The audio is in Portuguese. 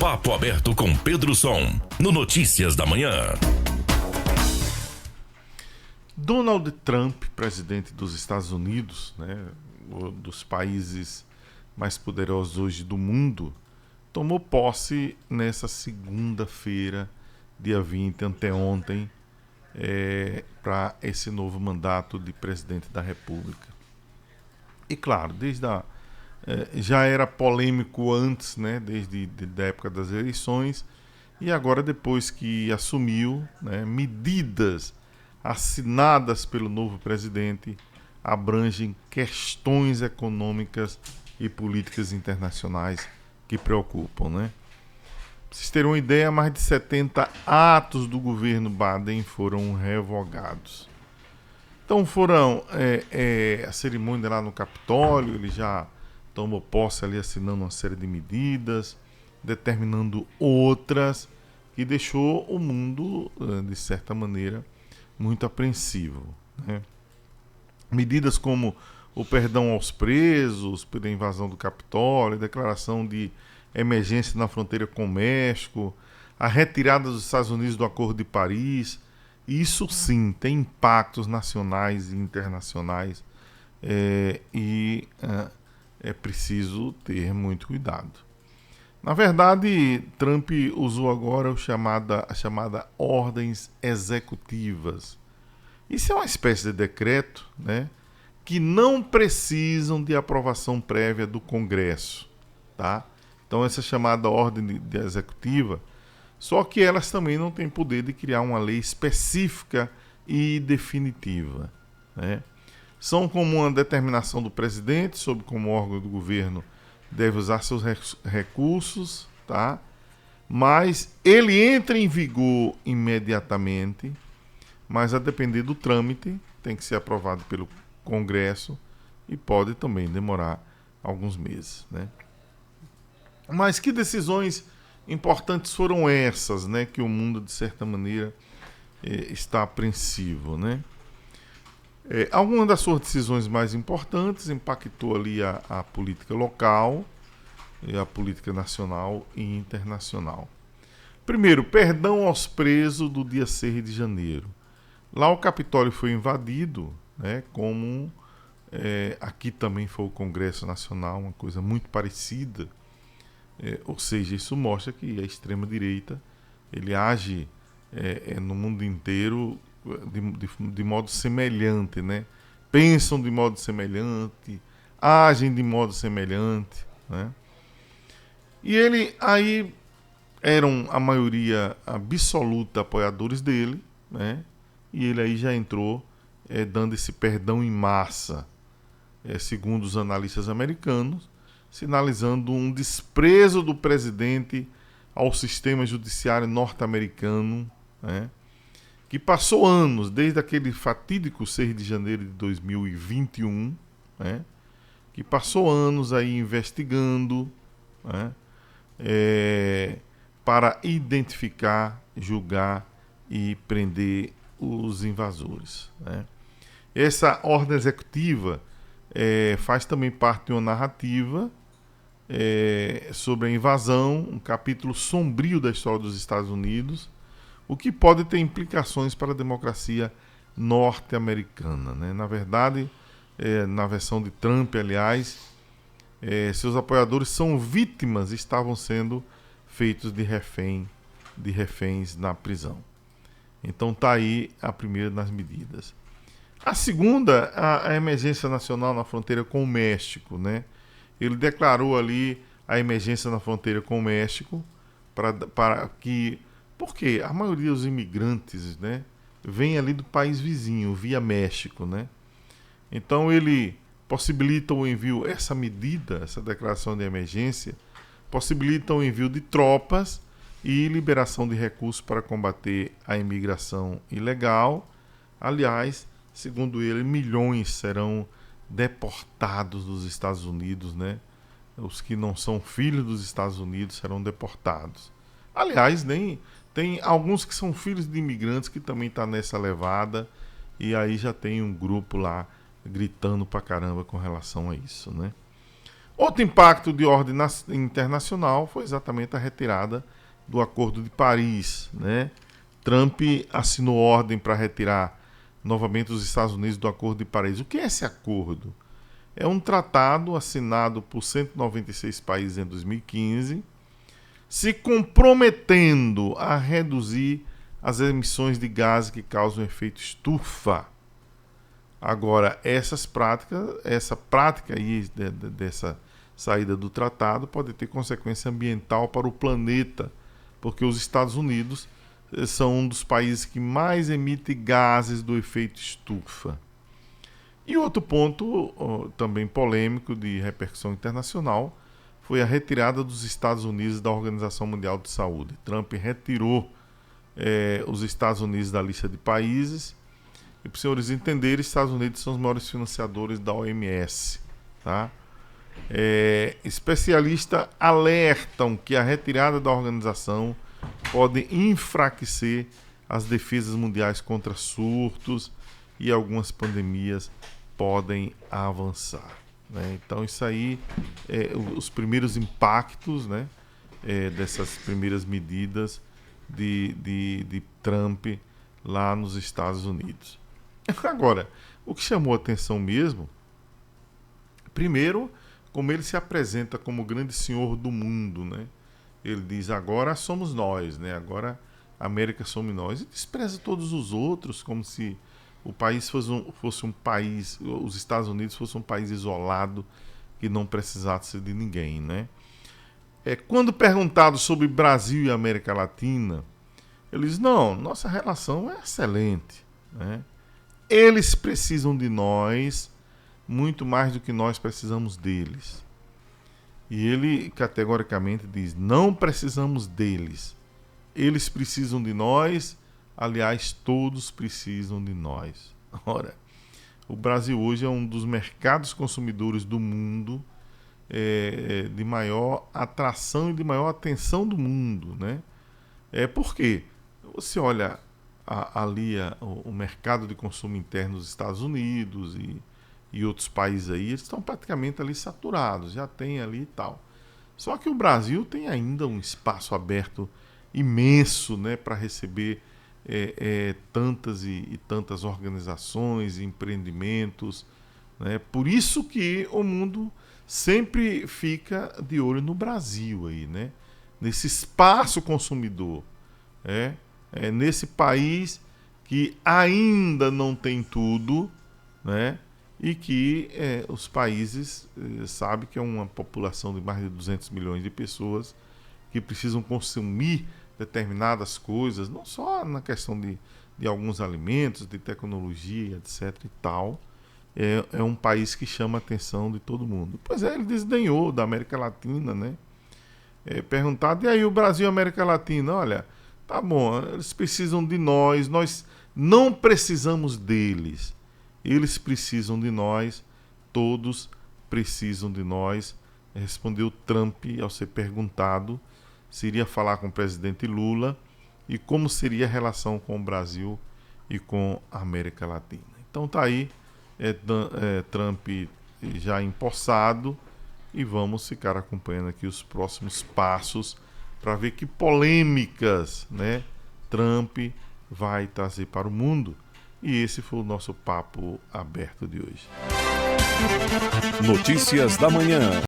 Papo Aberto com Pedro Som, no Notícias da Manhã. Donald Trump, presidente dos Estados Unidos, né, um dos países mais poderosos hoje do mundo, tomou posse nessa segunda-feira, dia 20, anteontem, para esse novo mandato de presidente da República. E claro, já era polêmico antes, né, desde a época das eleições, e agora depois que assumiu, né, medidas assinadas pelo novo presidente abrangem questões econômicas e políticas internacionais que preocupam, né? Pra vocês terem uma ideia, mais de 70 atos do governo Biden foram revogados. Então foram a cerimônia lá no Capitólio, ele já tomou posse ali assinando uma série de medidas, determinando outras, que deixou o mundo, de certa maneira, muito apreensivo, né? Medidas como o perdão aos presos pela invasão do Capitólio, a declaração de emergência na fronteira com o México, a retirada dos Estados Unidos do Acordo de Paris. Isso sim tem impactos nacionais e internacionais, e é preciso ter muito cuidado. Na verdade, Trump usou agora a chamada ordens executivas. Isso é uma espécie de decreto, né, que não precisam de aprovação prévia do Congresso, tá? Então essa chamada ordem de executiva, só que elas também não têm poder de criar uma lei específica e definitiva, né? São como uma determinação do presidente sobre como o órgão do governo deve usar seus recursos, tá? Mas ele entra em vigor imediatamente, mas a depender do trâmite, tem que ser aprovado pelo Congresso e pode também demorar alguns meses, né? Mas que decisões importantes foram essas, né, que o mundo, de certa maneira, está apreensivo, né? Algumas das suas decisões mais importantes impactou ali a política local, a política nacional e internacional. Primeiro, perdão aos presos do dia 6 de janeiro. Lá o Capitólio foi invadido, né, como aqui também foi o Congresso Nacional, uma coisa muito parecida. Ou seja, isso mostra que a extrema-direita ele age no mundo inteiro de modo semelhante, né? Pensam de modo semelhante, agem de modo semelhante, né? E ele aí eram a maioria absoluta apoiadores dele, né? E ele aí já entrou dando esse perdão em massa, segundo os analistas americanos, sinalizando um desprezo do presidente ao sistema judiciário norte-americano, né? Que passou anos, desde aquele fatídico 6 de janeiro de 2021, né? Que passou anos aí investigando, né? Para identificar, julgar e prender os invasores, né? Essa ordem executiva faz também parte de uma narrativa sobre a invasão, um capítulo sombrio da história dos Estados Unidos, o que pode ter implicações para a democracia norte-americana, né? Na verdade, na versão de Trump, aliás, seus apoiadores são vítimas e estavam sendo feitos de reféns na prisão. Então está aí a primeira das medidas. A segunda, a emergência nacional na fronteira com o México, né? Ele declarou ali a emergência na fronteira com o México para que... Porque a maioria dos imigrantes, né, vem ali do país vizinho, via México, né? Então ele possibilita o envio, essa medida, essa declaração de emergência, possibilita o envio de tropas e liberação de recursos para combater a imigração ilegal. Aliás, segundo ele, milhões serão deportados dos Estados Unidos, né? Os que não são filhos dos Estados Unidos serão deportados. Aliás, tem alguns que são filhos de imigrantes que também estão nessa levada, e aí já tem um grupo lá gritando pra caramba com relação a isso, né? Outro impacto de ordem internacional foi exatamente a retirada do Acordo de Paris, né? Trump assinou ordem para retirar novamente os Estados Unidos do Acordo de Paris. O que é esse acordo? É um tratado assinado por 196 países em 2015, se comprometendo a reduzir as emissões de gases que causam efeito estufa. Agora, essa prática aí dessa saída do tratado pode ter consequência ambiental para o planeta, porque os Estados Unidos são um dos países que mais emite gases do efeito estufa. E outro ponto também polêmico de repercussão internacional foi a retirada dos Estados Unidos da Organização Mundial de Saúde. Trump retirou os Estados Unidos da lista de países. E para os senhores entenderem, os Estados Unidos são os maiores financiadores da OMS. Tá? Especialistas alertam que a retirada da organização pode enfraquecer as defesas mundiais contra surtos e algumas pandemias podem avançar. Né? Então, isso aí os primeiros impactos, né, dessas primeiras medidas de Trump lá nos Estados Unidos. Agora, o que chamou a atenção mesmo, primeiro, como ele se apresenta como o grande senhor do mundo, né? Ele diz, agora somos nós, né? Agora a América somos nós. E despreza todos os outros, como se o país fosse um país, os Estados Unidos fosse um país isolado que não precisasse de ninguém, né? Quando perguntado sobre Brasil e América Latina, ele diz, não, nossa relação é excelente, né? Eles precisam de nós muito mais do que nós precisamos deles. E ele categoricamente diz, não precisamos deles. Eles precisam de nós, aliás, todos precisam de nós. Ora, o Brasil hoje é um dos mercados consumidores do mundo, de maior atração e de maior atenção do mundo, né? Por quê? Você olha ali o mercado de consumo interno dos Estados Unidos e outros países aí, eles estão praticamente ali saturados, já tem ali e tal. Só que o Brasil tem ainda um espaço aberto imenso, né, para receber tantas e tantas organizações, empreendimentos, né? Por isso que o mundo sempre fica de olho no Brasil aí, né? Nesse espaço consumidor, nesse país que ainda não tem tudo, né? E que os países sabem que é uma população de mais de 200 milhões de pessoas que precisam consumir determinadas coisas, não só na questão de alguns alimentos, de tecnologia, etc. e tal. É um país que chama a atenção de todo mundo. Pois ele desdenhou da América Latina, né? Perguntado, e aí o Brasil e a América Latina? Olha, tá bom, eles precisam de nós não precisamos deles. Eles precisam de nós, todos precisam de nós, respondeu Trump ao ser perguntado se iria falar com o presidente Lula e como seria a relação com o Brasil e com a América Latina. Então tá aí, Trump já empossado, e vamos ficar acompanhando aqui os próximos passos para ver que polêmicas, né, Trump vai trazer para o mundo. E esse foi o nosso papo aberto de hoje. Notícias da manhã.